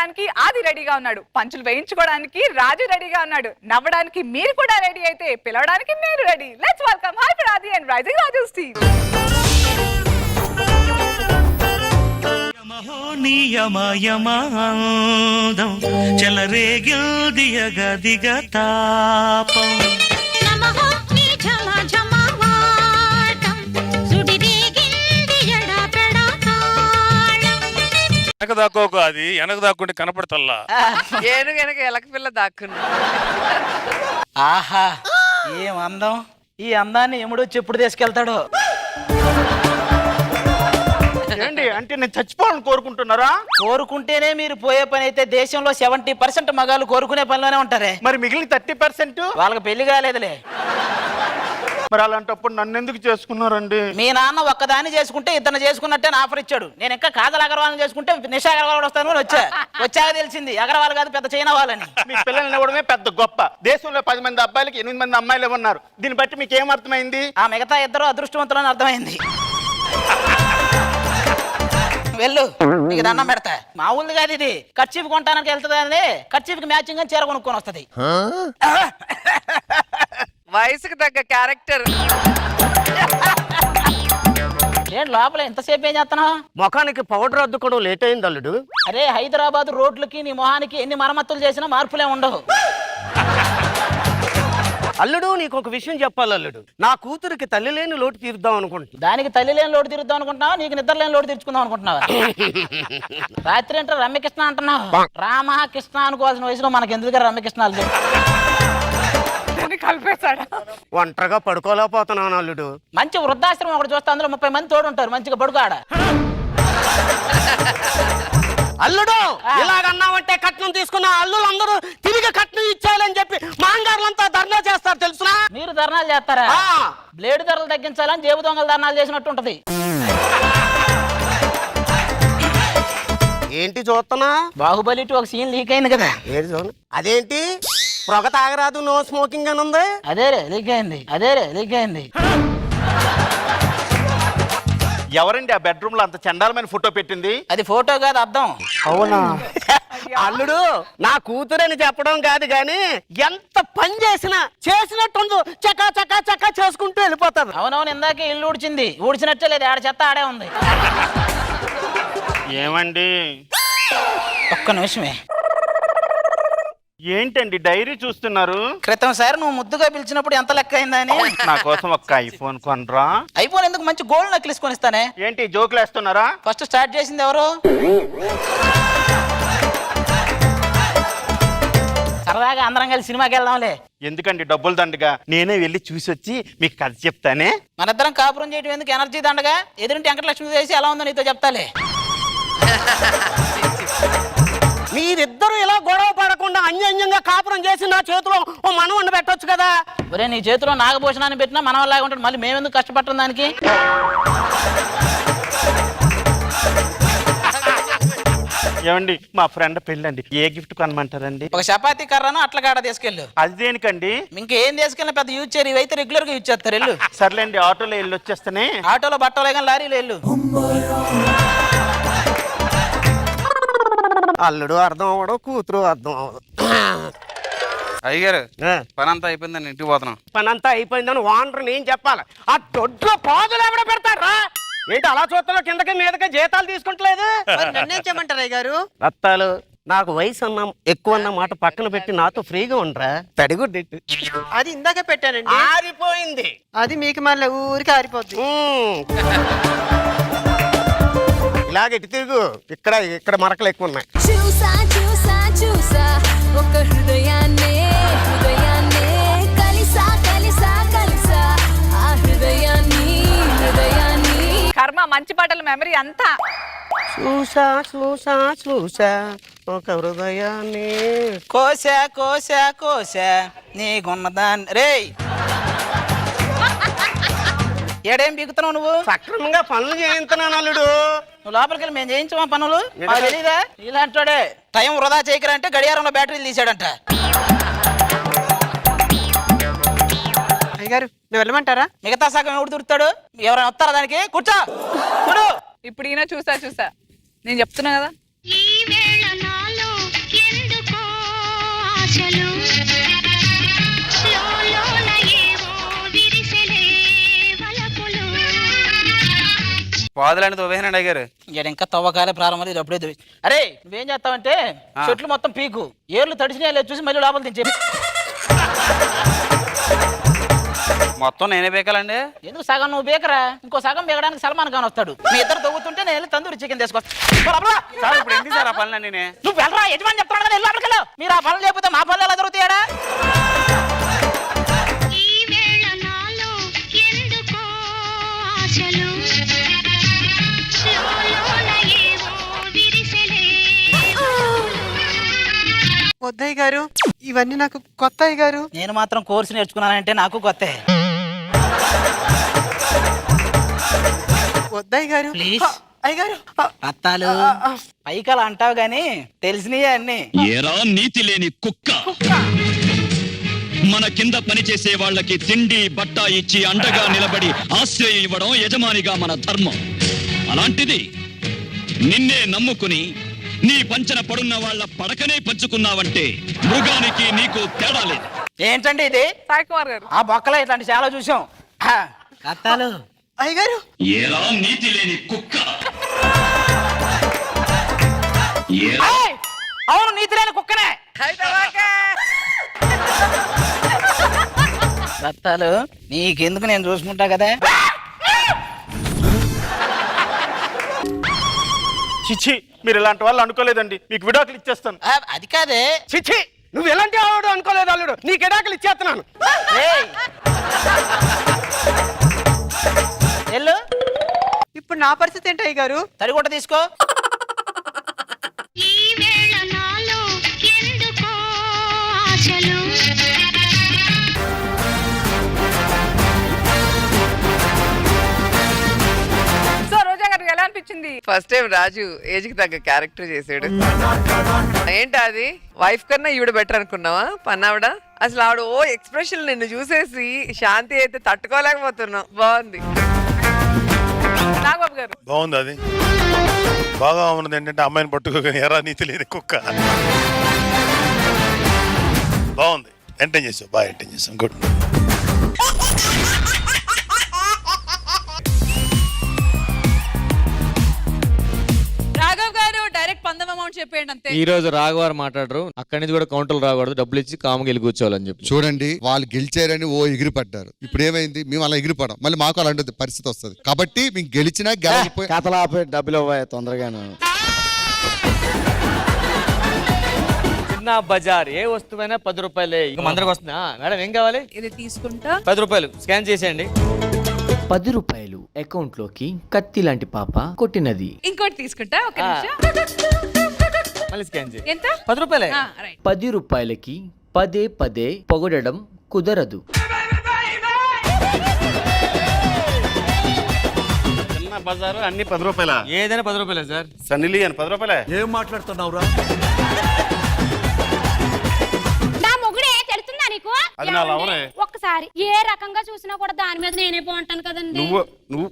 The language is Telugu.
చేయడానికి ఆది రెడీగా ఉన్నాడు, పంచులు వేయించుకోవడానికి రాజు రెడీగా ఉన్నాడు, నవ్వడానికి మీరు కూడా రెడీ అయితే పిలవడానికి నేను రెడీ. లెట్స్ వెల్కమ్ హైపర్ ఆది అండ్ రైజింగ్ రాజు టీమ్. మహోనియమయమాదం చెలరేగిల్దియగదిగతాపం వెనక దాక్కోకు, అది వెనక దాక్కుంటే కనపడతల్లా. ఏనుగు వెనక ఎలక పిల్ల దాక్కున్నా. ఆహా ఏం అందం! ఈ అందాన్ని ఎముడు చెప్పుడు తీసుకెళ్తాడు. ఏంటి అంటే నేను చచ్చిపోవాలని కోరుకుంటున్నారా? కోరుకుంటేనే మీరు పోయే పని అయితే దేశంలో 70% మగాళ్ళు కోరుకునే పనిలోనే ఉంటారే. మరి మిగిలిన 30% వాళ్ళకి పెళ్లి కాలేదులే. మరి అలాంటప్పుడు నన్ను ఎందుకు చేసుకున్నారండి? మీ నాన్న ఒక్కదాన్ని చేసుకుంటే ఇద్దరు చేసుకున్నట్టే ఆఫర్ ఇచ్చాడు. నేను ఇంకా కాజల్ అగర్వాల్ చేసుకుంటే నిషా అగర్వాల్ వస్తాను వచ్చాక తెలిసింది అగర్వాల్ కాదు పెద్ద చైనా వాళ్ళని. మీ పిల్లల్ని ఇవ్వడమే పెద్ద గొప్ప. దేశంలో 10 మంది అబ్బాయిలకి 8 మంది అమ్మాయిలు ఉన్నారు. దీన్ని బట్టి మీకు ఏం అర్థమైంది? ఆ మిగతా ఇద్దరు అదృష్టవంతులని అర్థమైంది. వెళ్ళు, నీకు దండం పెడతా. మామూలు కాదు ఇది. ఖర్చీఫ్ కొంటానికి వెళ్తుంది అని ఖర్చీఫ్కి మ్యాచింగ్ అని చీర కొనుక్కొని వస్తుంది. వయసుకు తగ్గ క్యారెక్టర్. ఏంటి లోపల ఎంతసేపు ఏం చేస్తున్నావు? ముఖానికి పౌడర్ అద్దుకోవడం లేట్ అయింది అల్లుడు. అరే హైదరాబాద్ రోడ్లకి నీ మొహానికి ఎన్ని మరమ్మతులు చేసినా మార్పులే ఉండవు. అల్లుడు నీకు ఒక విషయం చెప్పాలి అల్లుడు. నా కూతురికి తల్లి లేని లోటు తీరుద్దాం అనుకుంటున్నా. దానికి తల్లి లేని లోటు తీరుద్దాం అనుకుంటున్నావా? నీకు నిద్ర లేని లోటు తీర్చుకుందాం అనుకుంటున్నావా? రాత్రి అంటే రమ్యకృష్ణ అంటున్నావు. రామకృష్ణ అనుకోవాల్సిన వయసులో మనకి ఎందుకు రమ్యకృష్ణాలు కలిపేశాడు. ఒంటరిగా పడుకోలేకపోతున్నాను అల్లుడు. మంచి వృద్ధాశ్రమం ఒకటి చూస్తే అందులో 30 మంది తోడు ఉంటారు. మంచిగా పడుకోడ. అల్లుడు ఇలాగన్నావంటే కట్నం తీసుకున్న అల్లులందరూ తిరిగి కట్నం ఇచ్చేయాలని చెప్పి మాంగారులంతా ధర్నా చేస్తారు తెలుసునా? మీరు ధర్నాలు చేస్తారా? బ్లేడ్ ధరలు తగ్గించాలని జేబు దొంగలు ధర్నాలు చేసినట్టు ఉంటది. ఏంటి చూస్తున్నా? బాహుబలి ఒక సీన్ లీక్ అయింది కదా. అదేంటి పొగ తాగరాదు నో స్మోకింగ్ అని ఉంది? అదేరే లీక్ అయింది. ఎవరండి ఆ బెడ్రూమ్ లో అంత చండాలమైన ఫోటో పెట్టింది? అది ఫోటో కాదు, అర్థం. అవునా? అల్లుడు నా కూతురని చెప్పడం కాదు గాని ఎంత పని చేసినా చేసినట్టు చకా చకా చకా చేసుకుంటూ వెళ్ళిపోతారు. అవునవును, ఇందాకే ఇల్లు ఊడ్చినట్టే లేదు. ఆడ చెత్త ఆడే ఉంది. ఏమండి ఒక్క నిమిషమే. ఏంటండి డైరీ చూస్తున్నారు? క్రితం సార్ నువ్వు ముద్దుగా పిలిచినప్పుడు ఎంత లెక్క అయిందని. నా కోసం ఒక్క ఐఫోన్ కొనరా? ఐఫోన్ ఎందుకు, మంచి గోల్డ్ నెక్లెస్ కొనిస్తానే. ఏంటి జోకులు వేస్తున్నారా? ఫస్ట్ స్టార్ట్ చేసింది ఎవరు? సరదాగా అందరం కలిసి సినిమాకి వెళ్దాంలే. ఎందుకండి డబ్బులు దండగా నేనే వెళ్ళి చూసి వచ్చి మీకు కథ చెప్తానే. మనిద్దరం కాపురం చేయడం ఎందుకు, ఎనర్జీ దండగా. ఎదురింటి వెంకటలక్ష్మి చేసి ఎలా ఉందో నీతో చెప్తాలే. మీరిద్దరు ఇలా గొడవ పడకుండా అన్యోన్యంగా కాపురం చేసి నా చేతిలో ఓ మనవణ్ణి పెట్టొచ్చు కదా. ఒరే నీ చేతిలో నాగభూషణాన్ని పెట్టినా మనవల్లాగా ఉంటాడు. మళ్ళీ మేమెందుకు కష్టపడటం దానికి? ఏమండి మా ఫ్రెండ్ పెళ్ళండి, ఏ గిఫ్ట్ కొనమంటారండి? ఒక చపాతీ కర్రను అట్లగాడ తీసుకెళ్ళు. అది దేనికండి? ఇంకేం తీసుకెళ్ళిన పెద్ద యూజ్ చేయరు. ఇవైతే రెగ్యులర్ గా యూజ్ చేస్తారు. వెళ్ళు. సర్లేండి ఆటోలో వెళ్ళి వచ్చేస్తానే. ఆటోలో బట్టలే కానీ లారీలో వెళ్ళు. అల్లుడు అర్థం అవడం, కూతురు అర్థం అవడం. అయ్యగారు పనంతా అయిపోయిందని ఇంటికి పోతున్నాం. పనంతా అయిపోయిందని ఓనర్ నేను చెప్పాలి. ఆ దొడ్లో పాదులు ఎవడ పెడతారా? ఏంటి అలా చూస్తాలో కిందకి మీదకి జీతాలు తీసుకుంటలేదు? నిర్ణయించమంటారు అయ్యగారు. రత్తాలు నాకు వయసు అన్న ఎక్కువ అన్న మాట పక్కన పెట్టి నాతో ఫ్రీగా ఉండరా. తడిగుడ్డెట్టు అది ఇందాకే పెట్టానండి. ఆరిపోయింది. అది మీకు మళ్ళీ ఊరికి ఆరిపోద్ది. ఇలాగెట్టి తిరుగు. ఇక్కడ మరకలు ఎక్కువ ఉన్నాయి. చూసా ఒక హృదయాన్నే కలిసా ఆ హృదయాన్ని కర్మ మంచి పాటల మెమరీ అంతా. చూసా ఒక హృదయాన్ని కోసా నీకున్నదాన్ని. రే ఏడేం బిగుతున్నావు నువ్వు? సక్రమంగా పనులు చేయించున్నాను అల్లుడు. నువ్వు లోపలికి వెళ్ళి మేము చేయించమా పనులు? మాకు తెలీదా? ఇలాంటోడే టైం వృధా చేయకరా అంటే గడియారంలో బ్యాటరీలు తీసాడంట. అయ్యగారు నువ్వు వెళ్ళమంటారా? మిగతా సగం ఎవడు దొరుకుతాడు? ఎవరైనా వస్తారా దానికి? కూర్చో. ఇప్పుడు ఈయన చూసా నేను చెప్తున్నా కదా. ఆశలు లోలోన ఏవో విరిసెలే వలపులు. పాదులని తోవేనండి అయ్యగారు. ఇక్కడ ఇంకా తవ్వకాలే ప్రారంభం ఇది అప్పుడే దువ్వి. అరే నువ్వేం చేస్తావంటే చెట్లు మొత్తం పీకు ఏర్లు తడిసినాయో లేదో చూసి మళ్ళీ లోపల దించే. మొత్తం నేనే బేకాలండి. ఎందుకు సగం నువ్వు బేకరా, ఇంకో సగం బేకడానికి సల్మాన్ ఖాన్ వస్తాడు. మీ ఇద్దరు తవ్వుతుంటే నేను వెళ్ళి తందూరి చికెన్ తీసుకొస్తా. సార్ ఇప్పుడు ఎందుకు సార్ ఆ పనులన్నీ నేనే? నువ్వు వెళ్ళరా, యజమాని చెప్తాడు కదా, లోపలికి వెళ్ళు. మీరు ఆ పనులు లేకపోతే మా పనులు ఎలా దొరుకుతాయడా? ఈ వేళ నాలో ఎందుకో ఆశలు లోలోన ఏవో విరిసెలే వద్దయ్య గారు, ఇవన్నీ నాకు కొత్త అయ్య గారు. నేను మాత్రం కోర్సు నేర్చుకున్నానంటే నాకు కొత్త. వద్దయ్య గారు, ప్లీజ్. అయ్యగారు. అత్తాలు పైకలు అంటావు గాని తెలిసినయే అన్ని. ఏరా నీతి లేని కుక్క, మన కింద పనిచేసే వాళ్ళకి తిండి బట్ట ఇచ్చి అండగా నిలబడి ఆశ్రయం ఇవ్వడం యజమానిగా మన ధర్మం. అలాంటిది నిన్నే నమ్ముకుని నీ పంచన పడున్న వాళ్ళ పడకనే పంచుకున్నావంటే మృగానికి నీకు తేడా లేదు. ఏంటండి ఇది? సాయి కుమార్ గారు. ఆ బొక్కలో ఇట్లాంటి చాలా చూసాం. అత్తాలు అయ్యగారు, ఏరా నీతి లేని కుక్క, ఏయ్! అవును నీతి లేని కుక్కనే. అత్తాలు నీకెందుకు, నేను చూసుకుంటా కదా. చిచ్చి, మీరు ఇలాంటి వాళ్ళు అనుకోలేదండి. మీకు విడాకులు ఇచ్చేస్తాను. అది కాదే. చిచ్చి, నువ్వు ఎలాంటి వాడు అనుకోలేదు అల్లుడు. నీకు విడాకులు ఇచ్చేస్తున్నాను. ఏయ్! వెళ్ళు, ఇప్పుడు నా పరిస్థితి ఏంటి అయ్య గారు? తడిగుడ్డ తీసుకో. ఈ వేళ నాలో ఎందుకో ఆశలు సో రోజా గారు ఎలా అనిపించింది? ఫస్ట్ టైం రాజు ఏజ్ కి తగ్గ క్యారెక్టర్ చేసాడు. ఏంటి అది, వైఫ్ కన్నా ఈవిడ బెటర్ అనుకున్నావా పన్నావిడ? అసలు ఆవిడ ఓ ఎక్స్ప్రెషన్ నిన్ను చూసేసి శాంతి అయితే తట్టుకోలేకపోతున్నావు. బాగుంది. నాగబాబు గారు. బాగుంది. అది బాగా ఉన్నది ఏంటంటే అమ్మాయిని పట్టుకోగానే ఎరా నీతి లేని కుక్క. బాగుంది, ఎంటైన్ చేసావు, బాగా ఎంటైన్ చేసాం. గుడ్. రాఘవ్ గారు డైరెక్ట్ పందెం అమౌంట్ చెప్పేయండి అంతే. ఈ రోజు రాఘవారు మాట్లాడరు, అక్కడి నుంచి కూడా కౌంటర్లు రాకూడదు, డబ్బులు ఇచ్చి కాముకి వెళ్ళి కూర్చోవాలని చెప్పి. చూడండి, వాళ్ళు గెలిచారని ఓ ఎగిరి పడ్డారు. ఇప్పుడు ఏమైంది, మేము అలా ఎగిరిపడం, మళ్ళీ మాకు అలాంటి పరిస్థితి వస్తుంది. కాబట్టి మేము గెలిచినా గెలవకపోయి కథలాపే డబ్బులు ఇవ్వాలి తొందరగాను. చిన్న బజార్ ఏ వస్తువైనా 10 రూపాయలే. మందరికి వస్తుందా మేడం, ఏం కావాలి? ఇది తీసుకుంటా. 10 రూపాయలు స్కాన్ చేసేయండి. 10 రూపాయలు అకౌంట్ లోకి కత్తి లాంటి పాప కొట్టినది. ఇంకోటి తీసుకుంటా. ఒక నిమిషం. మళ్ళీ స్కాన్ చేయి. ఎంత? 10 రూపాయలే. 10 రూపాయలకి పదే పదే పొగడడం కుదరదు. చిన్న బజారు అన్ని 10 రూపాయల. ఏదైనా 10 రూపాయలే సార్. సన్నీలి అని 10 రూపాయలే. ఏం మాట్లాడుతున్నావురా? నా మొగుడే తెలుస్తుందా నీకు? అది నా లవరే. ఒక్కసారి ఏ రకంగా చూసినా కూడా దాని మీద నేనే బాగుంటాను కదండి. నువ్వు